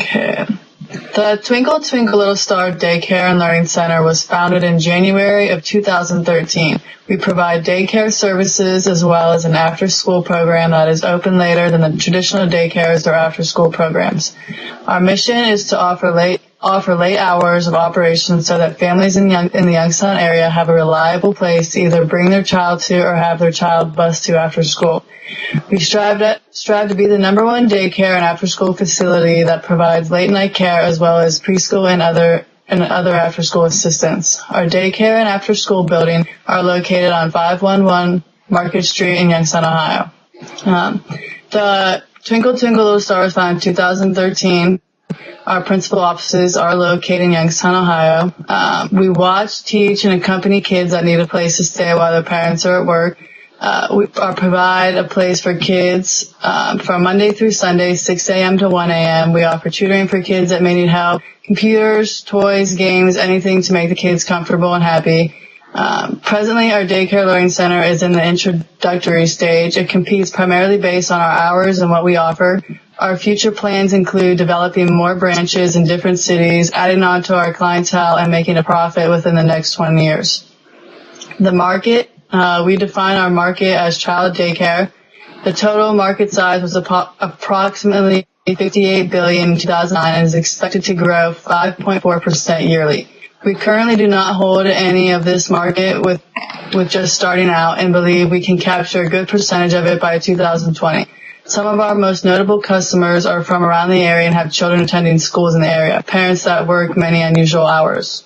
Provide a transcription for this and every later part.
Okay. The Twinkle Twinkle Little Star Daycare and Learning Center was founded in January of 2013. We provide daycare services as well as an after-school program that is open later than the traditional daycares or after-school programs. Our mission is to offer late hours of operation so that families in the Youngstown area have a reliable place to either bring their child to or have their child bused to after school. We strive to be the number one daycare and after-school facility that provides late-night care as well as preschool and other after-school assistance. Our daycare and after-school building are located on 511 Market Street in Youngstown, Ohio. The Twinkle Twinkle Little Star was founded in 2013. Our principal offices are located in Youngstown, Ohio. We watch, teach, and accompany kids that need a place to stay while their parents are at work. We provide a place for kids from Monday through Sunday, 6 a.m. to 1 a.m. We offer tutoring for kids that may need help, computers, toys, games, anything to make the kids comfortable and happy. Presently, our daycare learning center is in the introductory stage. It competes primarily based on our hours and what we offer. Our future plans include developing more branches in different cities, adding on to our clientele, and making a profit within the next 20 years. The market. We define our market as child daycare. The total market size was approximately $58 billion in 2009 and is expected to grow 5.4% yearly. We currently do not hold any of this market with just starting out and believe we can capture a good percentage of it by 2020. Some of our most notable customers are from around the area and have children attending schools in the area, parents that work many unusual hours.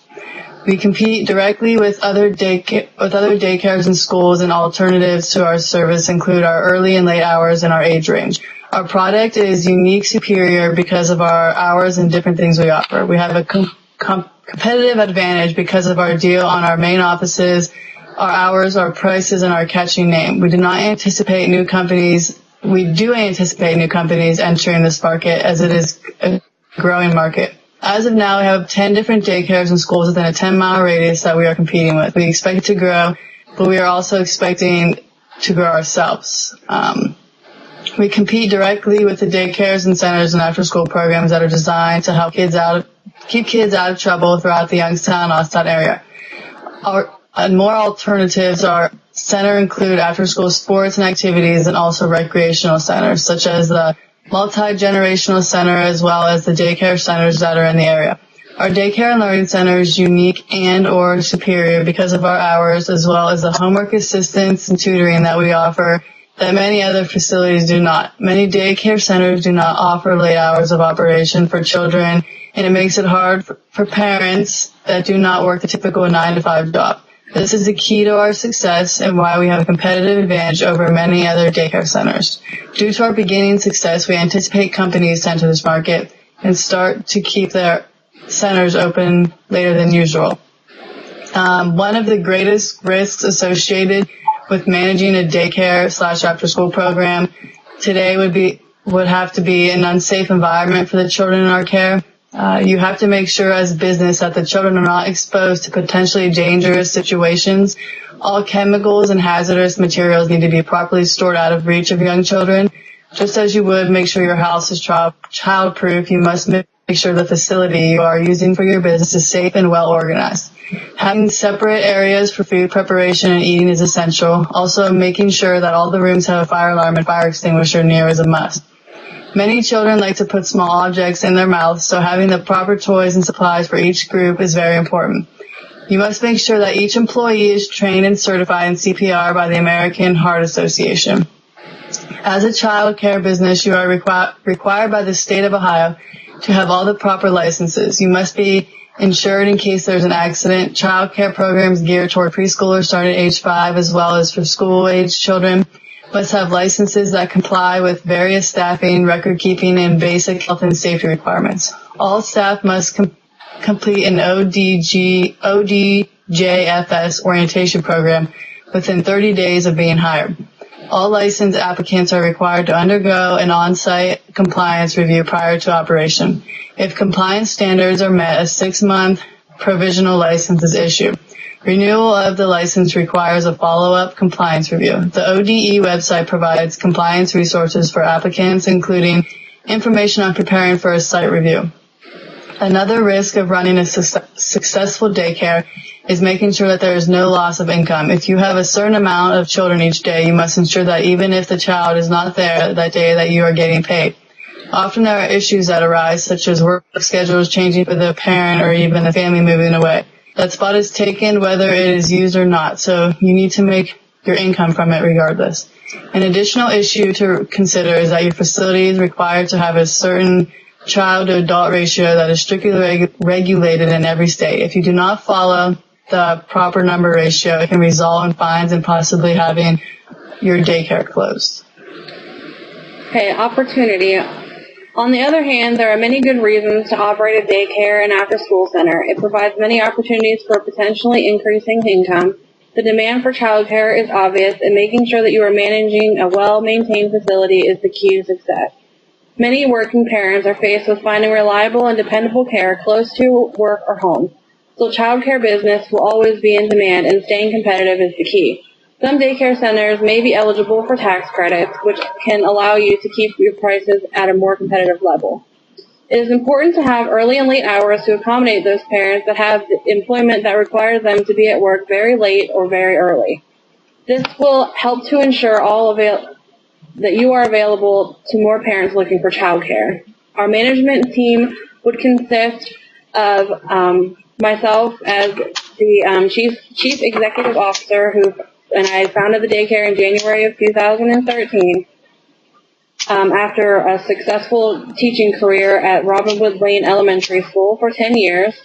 We compete directly with other daycares and schools, and alternatives to our service include our early and late hours and our age range. Our product is unique, superior because of our hours and different things we offer. We have a competitive advantage because of our deal on our main offices, our hours, our prices, and our catchy name. We do anticipate new companies entering this market as it is a growing market. As of now, we have 10 different daycares and schools within a 10-mile radius that we are competing with. We expect it to grow, but we are also expecting to grow ourselves. We compete directly with the daycares and centers and after-school programs that are designed to help keep kids out of trouble throughout the Youngstown, Austin area. More alternatives our center include after-school sports and activities and also recreational centers, such as the multi-generational center as well as the daycare centers that are in the area. Our daycare and learning center is unique and or superior because of our hours as well as the homework assistance and tutoring that we offer that many other facilities do not. Many daycare centers do not offer late hours of operation for children, and it makes it hard for parents that do not work the typical 9-to-5 job. This is the key to our success and why we have a competitive advantage over many other daycare centers. Due to our beginning success, we anticipate companies to enter this market and start to keep their centers open later than usual. One of the greatest risks associated with managing a daycare/after-school program today would have to be an unsafe environment for the children in our care. You have to make sure as a business that the children are not exposed to potentially dangerous situations. All chemicals and hazardous materials need to be properly stored out of reach of young children. Just as you would make sure your house is child-proof, you must make sure the facility you are using for your business is safe and well organized. Having separate areas for food preparation and eating is essential. Also, making sure that all the rooms have a fire alarm and fire extinguisher near is a must. Many children like to put small objects in their mouths, so having the proper toys and supplies for each group is very important. You must make sure that each employee is trained and certified in CPR by the American Heart Association. As a child care business, you are required by the state of Ohio to have all the proper licenses. You must be insured in case there's an accident. Child care programs geared toward preschoolers starting at age 5 as well as for school-age children must have licenses that comply with various staffing, record-keeping, and basic health and safety requirements. All staff must complete an ODJFS orientation program within 30 days of being hired. All licensed applicants are required to undergo an on-site compliance review prior to operation. If compliance standards are met, a 6-month provisional license is issued. Renewal of the license requires a follow-up compliance review. The ODE website provides compliance resources for applicants, including information on preparing for a site review. Another risk of running a successful daycare is making sure that there is no loss of income. If you have a certain amount of children each day, you must ensure that even if the child is not there that day, that you are getting paid. Often there are issues that arise, such as work schedules changing for the parent or even the family moving away. That spot is taken whether it is used or not, so you need to make your income from it regardless. An additional issue to consider is that your facility is required to have a certain child to adult ratio that is strictly regulated in every state. If you do not follow the proper number ratio, it can result in fines and possibly having your daycare closed. Okay, opportunity. On the other hand, there are many good reasons to operate a daycare and after-school center. It provides many opportunities for potentially increasing income. The demand for childcare is obvious, and making sure that you are managing a well-maintained facility is the key to success. Many working parents are faced with finding reliable and dependable care close to work or home. So childcare business will always be in demand, and staying competitive is the key. Some daycare centers may be eligible for tax credits, which can allow you to keep your prices at a more competitive level. It is important to have early and late hours to accommodate those parents that have employment that requires them to be at work very late or very early. This will help to ensure that you are available to more parents looking for childcare. Our management team would consist of myself as the chief executive officer, and I founded the daycare in January of 2013. After a successful teaching career at Robinwood Lane Elementary School for 10 years,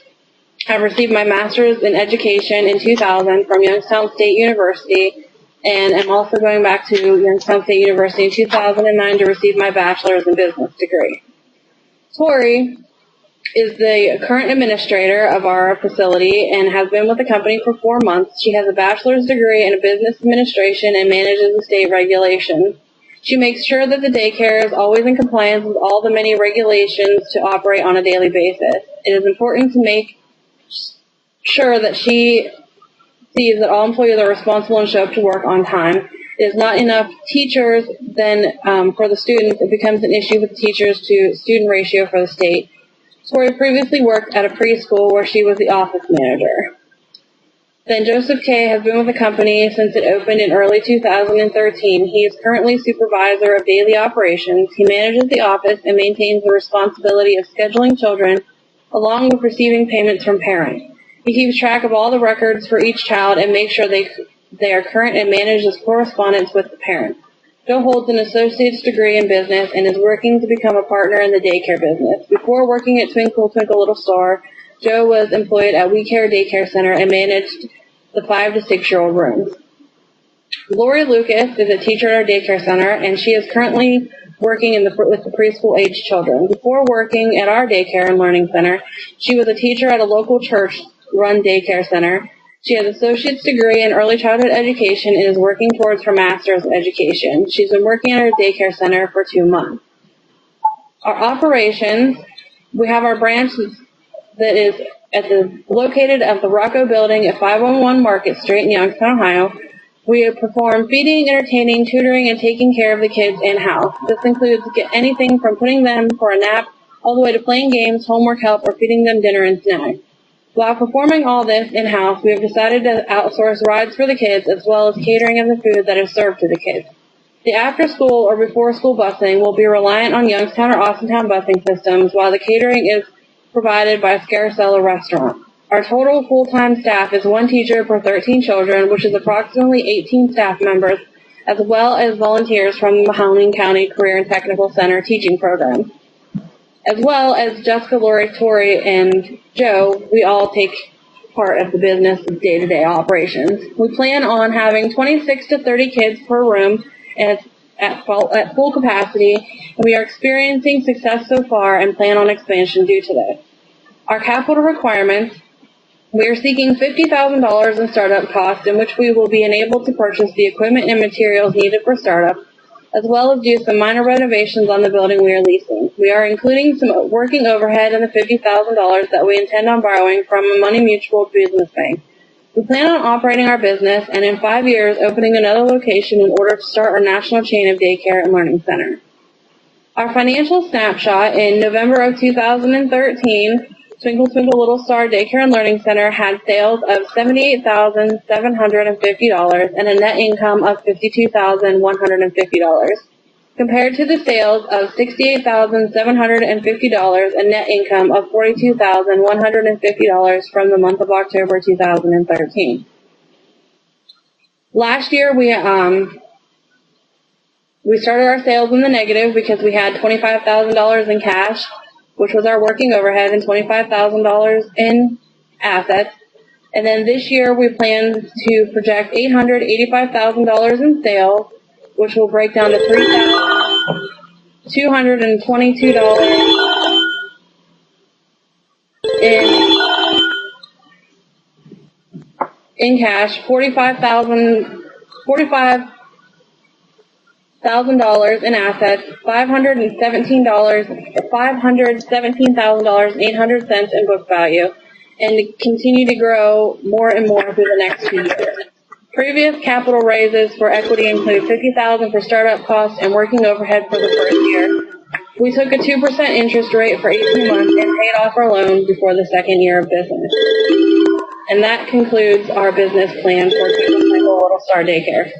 I received my master's in education in 2000 from Youngstown State University, and I'm also going back to Youngstown State University in 2009 to receive my bachelor's in business degree. Tori is the current administrator of our facility and has been with the company for 4 months. She has a bachelor's degree in business administration and manages the state regulations. She makes sure that the daycare is always in compliance with all the many regulations to operate on a daily basis. It is important to make sure that she sees that all employees are responsible and show up to work on time. It is not enough teachers, then for the students, it becomes an issue with teachers to student ratio for the state. Tori previously worked at a preschool where she was the office manager. Then Joseph K. has been with the company since it opened in early 2013. He is currently supervisor of daily operations. He manages the office and maintains the responsibility of scheduling children along with receiving payments from parents. He keeps track of all the records for each child and makes sure they are current and manages correspondence with the parents. Joe holds an associate's degree in business and is working to become a partner in the daycare business. Before working at Twinkle Twinkle Little Star, Joe was employed at We Care Daycare Center and managed the 5 to 6-year-old rooms. Lori Lucas is a teacher at our daycare center, and she is currently working with the preschool-age children. Before working at our daycare and learning center, she was a teacher at a local church-run daycare center. She has an associate's degree in early childhood education and is working towards her master's in education. She's been working at our daycare center for 2 months. Our operations, we have our branch that is located at the Rocco Building at 511 Market Street in Youngstown, Ohio. We perform feeding, entertaining, tutoring, and taking care of the kids in-house. This includes anything from putting them for a nap all the way to playing games, homework help, or feeding them dinner and snacks. While performing all this in-house, we have decided to outsource rides for the kids as well as catering of the food that is served to the kids. The after-school or before-school busing will be reliant on Youngstown or Austintown busing systems, while the catering is provided by Scarcella Restaurant. Our total full-time staff is 1 teacher per 13 children, which is approximately 18 staff members, as well as volunteers from the Mahoning County Career and Technical Center teaching program. As well as Jessica, Lori, Tori, and Joe, we all take part of the business of day-to-day operations. We plan on having 26 to 30 kids per room at full capacity, and we are experiencing success so far and plan on expansion due to this. Our capital requirements, we are seeking $50,000 in startup costs, in which we will be enabled to purchase the equipment and materials needed for startup, as well as do some minor renovations on the building we are leasing. We are including some working overhead in the $50,000 that we intend on borrowing from a Money Mutual business bank. We plan on operating our business and in 5 years opening another location in order to start our national chain of daycare and learning center. Our financial snapshot in November of 2013, Twinkle Twinkle Little Star Daycare and Learning Center had sales of $78,750 and a net income of $52,150, compared to the sales of $68,750 and net income of $42,150 from the month of October 2013. Last year, we started our sales in the negative because we had $25,000 in cash, which was our working overhead, and $25,000 in assets. And then this year we plan to project $885,000 in sales, which will break down to $3,222 in cash, $45,000 in assets, $517,800 in book value, and continue to grow more and more through the next few years. Previous capital raises for equity include $50,000 for startup costs and working overhead for the first year. We took a 2% interest rate for 18 months and paid off our loan before the second year of business. And that concludes our business plan for Twinkle Twinkle Little Star Daycare.